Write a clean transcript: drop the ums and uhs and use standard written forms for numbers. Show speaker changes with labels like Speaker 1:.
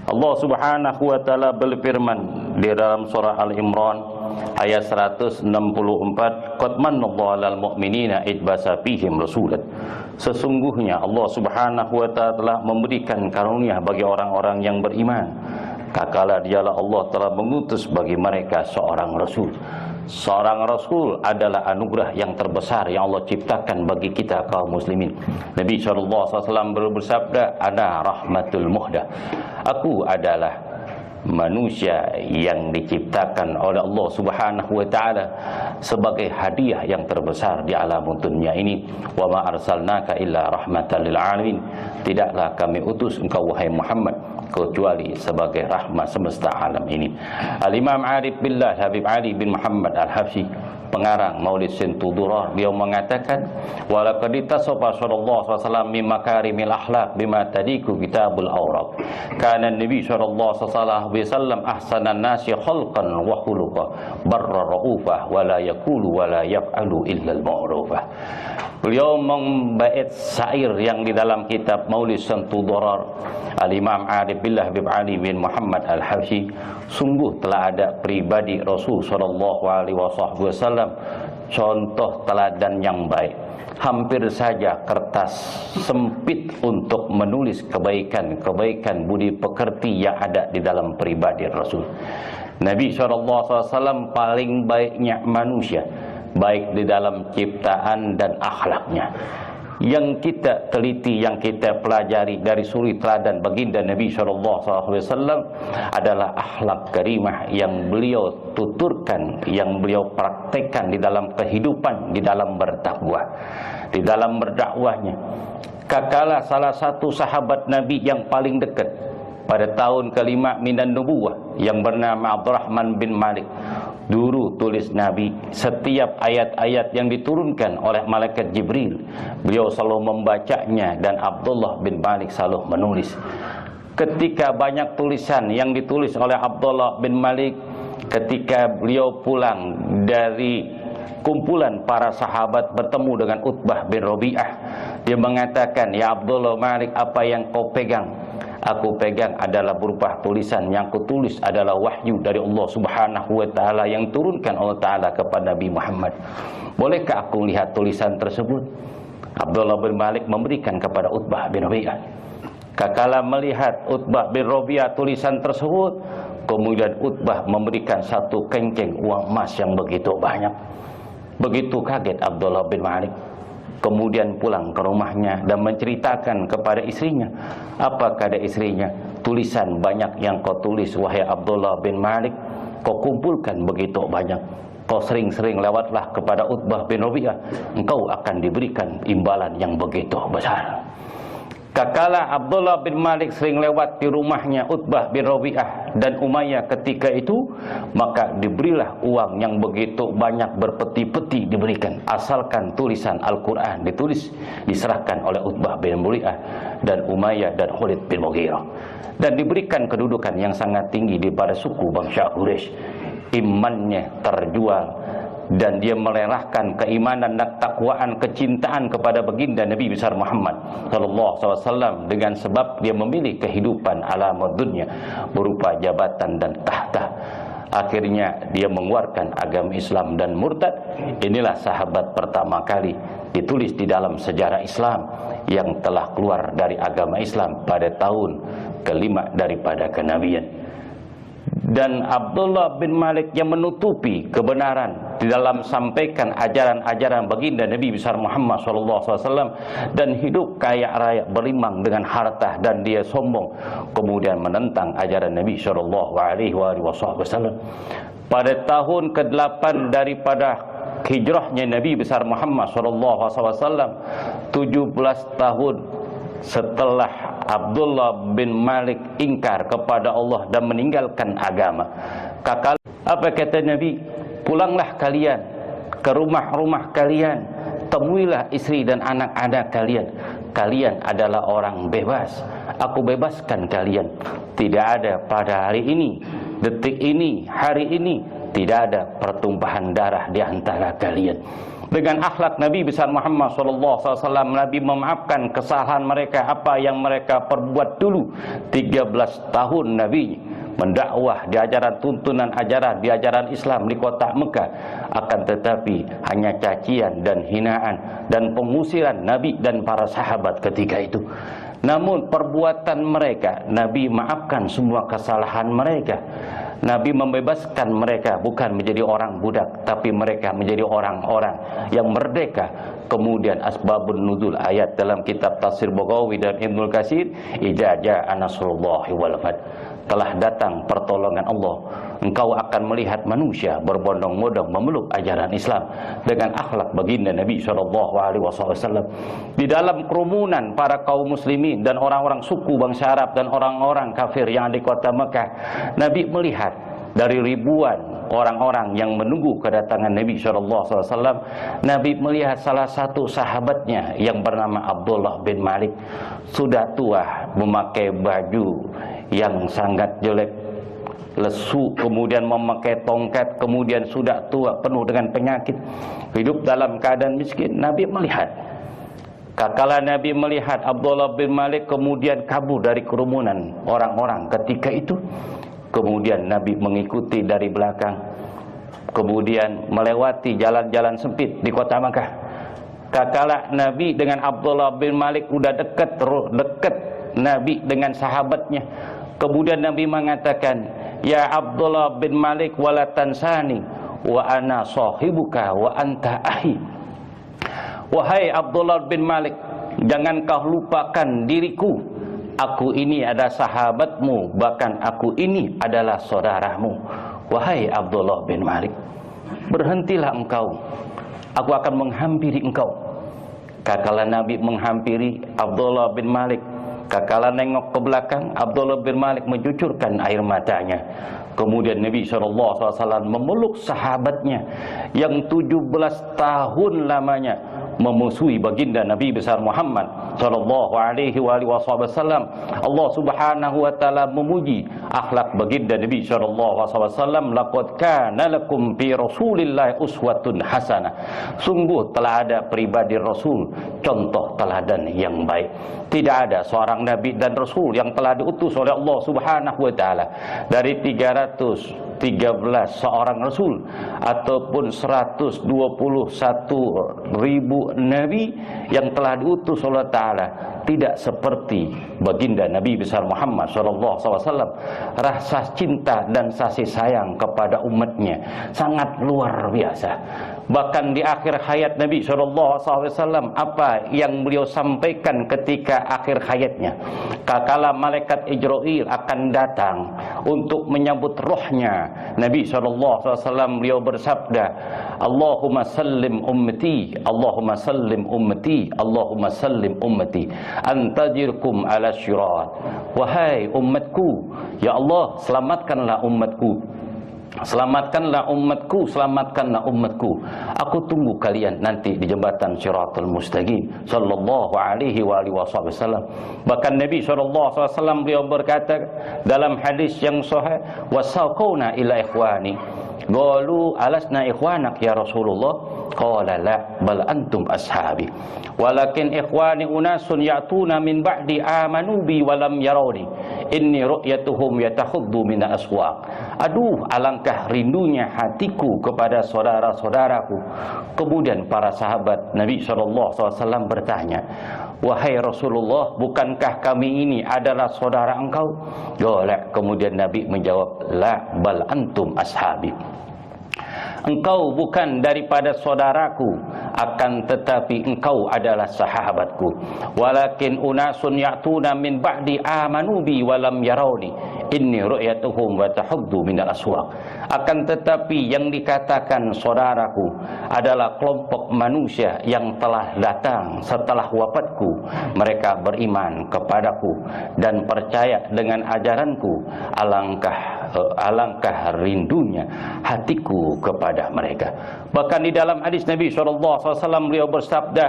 Speaker 1: Allah Subhanahu wa taala berfirman di dalam surah Al-Imran ayat 164, qad manallahu 'alal mu'minina id basa fihim rasulan. Sesungguhnya Allah Subhanahu wa taala telah memberikan karunia bagi orang-orang yang beriman, kakala dialah Allah telah mengutus bagi mereka seorang rasul. Seorang rasul adalah anugerah yang terbesar yang Allah ciptakan bagi kita kaum muslimin. Nabi SAW bersabda, ana rahmatul muhdah. Aku adalah manusia yang diciptakan oleh Allah Subhanahu wa taala sebagai hadiah yang terbesar di alam dunia ini. Wa ma arsalnaka illa rahmatan lil alamin. Tidaklah kami utus engkau wahai Muhammad kecuali sebagai rahmat semesta alam ini. Al-Imam Arif Billah Habib Ali bin Muhammad Al-Habsyi, pengarang Maulid Sintudurar, dia mengatakan, walaqad tasafa sallallahu alaihi wasallam min makarimil akhlaq bima tadiku kitabul awraq. Kana Nabi sallallahu alaihi wasallam ahsanan nasi khalqan wa khuluqa barra raufah wa la yaqulu wa la yaf'alu illa al-ma'rufah. Beliau membait syair yang di dalam kitab Maulid Sintudurar. Al-Imam Arif Billah Habib Ali bin Muhammad Al-Habsyi, sungguh telah ada pribadi Rasul sallallahu alaihi wasallam contoh teladan yang baik. Hampir saja kertas sempit untuk menulis kebaikan budi pekerti yang ada di dalam pribadi Rasul. Nabi SAW paling baiknya manusia, baik di dalam ciptaan dan akhlaknya. Yang kita teliti, yang kita pelajari dari suri teladan baginda Nabi SAW adalah akhlak karimah yang beliau tuturkan, yang beliau praktekkan di dalam kehidupan, di dalam berdakwah, di dalam berdakwahnya. Kakala salah satu sahabat Nabi yang paling dekat pada tahun kelima minan nubuwah yang bernama Abdurrahman bin Malik. Dulu tulis Nabi, setiap ayat-ayat yang diturunkan oleh malaikat Jibril, beliau selalu membacanya dan Abdullah bin Malik selalu menulis. Ketika banyak tulisan yang ditulis oleh Abdullah bin Malik, ketika beliau pulang dari kumpulan para sahabat bertemu dengan Utbah bin Rabi'ah, dia mengatakan, ya Abdullah Malik, apa yang kau pegang? Aku pegang adalah berupa tulisan yang kutulis adalah wahyu dari Allah Subhanahu wa taala yang turunkan Allah taala kepada Nabi Muhammad. Bolehkah aku lihat tulisan tersebut? Abdullah bin Malik memberikan kepada Utbah bin Rabi'ah. Kakala melihat Utbah bin Rabi'ah tulisan tersebut, kemudian Utbah memberikan satu kenceng uang emas yang begitu banyak. Begitu kaget Abdullah bin Malik, kemudian pulang ke rumahnya dan menceritakan kepada istrinya. Apa kata istrinya? Tulisan banyak yang kau tulis wahai Abdullah bin Malik, kau kumpulkan begitu banyak, kau sering-sering lewatlah kepada Utbah bin Rabi'ah, engkau akan diberikan imbalan yang begitu besar. Kakala Abdullah bin Malik sering lewat di rumahnya Utbah bin Rabi'ah dan Umayyah ketika itu, maka diberilah uang yang begitu banyak, berpeti-peti diberikan, asalkan tulisan Al-Quran ditulis, diserahkan oleh Utbah bin Rabi'ah dan Umayyah dan Khalid bin Mughirah, dan diberikan kedudukan yang sangat tinggi daripada suku bangsa Quraisy. Imannya terjual dan dia melelahkan keimanan dan takwaan, kecintaan kepada baginda Nabi besar Muhammad sallallahu alaihi wasallam dengan sebab dia memilih kehidupan alam dunia berupa jabatan dan tahta. Akhirnya dia mengeluarkan agama Islam dan murtad. Inilah sahabat pertama kali ditulis di dalam sejarah Islam yang telah keluar dari agama Islam pada tahun kelima daripada kenabian. Dan Abdullah bin Malik yang menutupi kebenaran di dalam sampaikan ajaran-ajaran baginda Nabi besar Muhammad SAW, dan hidup kaya raya berlimpah dengan harta, dan dia sombong kemudian menentang ajaran Nabi SAW. Pada tahun ke-8 daripada hijrahnya Nabi besar Muhammad SAW, 17 tahun setelah Abdullah bin Malik ingkar kepada Allah dan meninggalkan agama, apa kata Nabi? Pulanglah kalian ke rumah-rumah kalian, temuilah istri dan anak-anak kalian. Kalian adalah orang bebas, aku bebaskan kalian. Tidak ada pada hari ini, detik ini, hari ini, tidak ada pertumpahan darah di antara kalian. Dengan akhlak Nabi besar Muhammad SAW, Nabi memaafkan kesalahan mereka apa yang mereka perbuat dulu. 13 tahun Nabi mendakwah di ajaran tuntunan ajaran di ajaran Islam di kota Mekah, akan tetapi hanya cacian dan hinaan dan pengusiran Nabi dan para sahabat ketika itu. Namun perbuatan mereka, Nabi maafkan semua kesalahan mereka. Nabi membebaskan mereka, bukan menjadi orang budak, tapi mereka menjadi orang-orang yang merdeka. Kemudian asbabun nuzul ayat dalam kitab Tafsir Baghawi dan Ibnul Katsir, idza jaa nasrullahi wal fath, telah datang pertolongan Allah, engkau akan melihat manusia berbondong-bondong memeluk ajaran Islam. Dengan akhlak baginda Nabi SAW di dalam kerumunan para kaum muslimin dan orang-orang suku bangsa Arab dan orang-orang kafir yang di kota Mekah, Nabi melihat dari ribuan orang-orang yang menunggu kedatangan Nabi SAW, Nabi melihat salah satu sahabatnya yang bernama Abdullah bin Malik, sudah tua, memakai baju yang sangat jelek, lesu, kemudian memakai tongkat, kemudian sudah tua, penuh dengan penyakit, hidup dalam keadaan miskin. Nabi melihat. Kala Nabi melihat Abdullah bin Malik kemudian kabur dari kerumunan orang-orang ketika itu, kemudian Nabi mengikuti dari belakang, kemudian melewati jalan-jalan sempit di kota Makkah. Kala Nabi dengan Abdullah bin Malik udah dekat Nabi dengan sahabatnya, kemudian Nabi mengatakan, ya Abdullah bin Malik wala tansani wa ana sahibuka wa anta ahi. Wahai Abdullah bin Malik, jangan kau lupakan diriku. Aku ini adalah sahabatmu, bahkan aku ini adalah saudaramu. Wahai Abdullah bin Malik, berhentilah engkau, aku akan menghampiri engkau. Kala Nabi menghampiri Abdullah bin Malik, kala nengok ke belakang, Abdullah bin Malik mencucurkan air matanya. Kemudian Nabi SAW memeluk sahabatnya yang 17 tahun lamanya memusuhi baginda Nabi besar Muhammad sallallahu alaihi wasallam. Allah Subhanahu wa taala memuji akhlak baginda Nabi sallallahu alaihi wasallam, laqad kana lakum fi Rasulillahi uswatun hasanah. Sungguh telah ada pribadi Rasul contoh teladan yang baik. Tidak ada seorang nabi dan rasul yang telah diutus oleh Allah Subhanahu wa taala dari 313 seorang rasul ataupun 121.000 nabi yang telah diutus oleh Ta'ala, tidak seperti baginda Nabi besar Muhammad SAW. Rasa cinta dan kasih sayang kepada umatnya sangat luar biasa. Bahkan di akhir hayat Nabi SAW, apa yang beliau sampaikan ketika akhir hayatnya, kala malaikat Ijrail akan datang untuk menyambut rohnya Nabi SAW, beliau bersabda, Allahumma sallim ummati, Allahumma sallim ummati, Allahumma sallim ummati, antajirkum ala syirat. Wahai umatku, ya Allah, selamatkanlah umatku, selamatkanlah umatku, selamatkanlah umatku. Aku tunggu kalian nanti di jembatan Shiratul Mustaqim sallallahu alaihi wasallam. Bahkan Nabi sallallahu alaihi wasallam beliau berkata dalam hadis yang sahih, wasaquna ila ikhwani. Qalu alasna ikhwanak ya Rasulullah? Qala la bal antum ashabi. Walakin ikhwani unasun ya'tuna min ba'di amanu bi wa lam yarawni. Inni ru'yatuhum yatakhuddu min aswaq. Aduh, alangkah rindunya hatiku kepada saudara-saudaraku. Kemudian para sahabat Nabi SAW bertanya, wahai Rasulullah, bukankah kami ini adalah saudara engkau? Golek. Kemudian Nabi menjawab, la bal antum ashabi. Engkau bukan daripada saudaraku, akan tetapi engkau adalah sahabatku. Walakin unasun ya'tuna min ba'di amanu bi wa lam yarawni. Inni ru'yatuhum wa tahuddu minal aswaq. Akan tetapi yang dikatakan saudaraku adalah kelompok manusia yang telah datang setelah wafatku. Mereka beriman kepadaku dan percaya dengan ajaranku. Alangkah rindunya hatiku kepada mereka. Bahkan di dalam hadis Nabi SAW beliau bersabda,